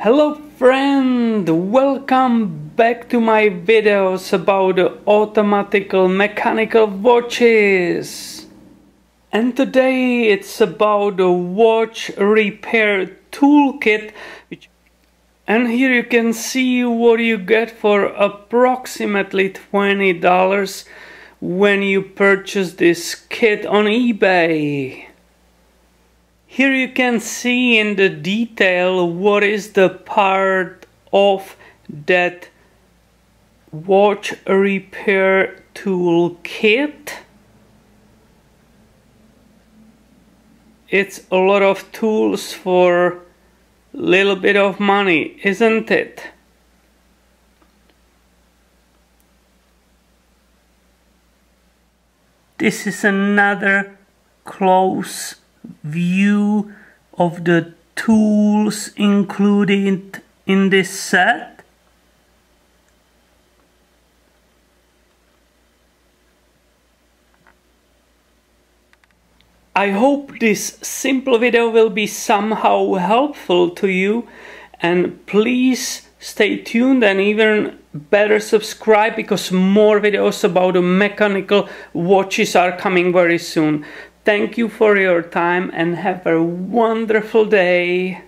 Hello friend, welcome back to my videos about automatical mechanical watches. And today it's about the watch repair toolkit. And here you can see what you get for approximately $20 when you purchase this kit on eBay. Here you can see in the detail what is the part of that watch repair tool kit. It's a lot of tools for little bit of money, isn't it? This is another close view of the tools included in this set. I hope this simple video will be somehow helpful to you, and please stay tuned and even better subscribe, because more videos about the mechanical watches are coming very soon. Thank you for your time and have a wonderful day.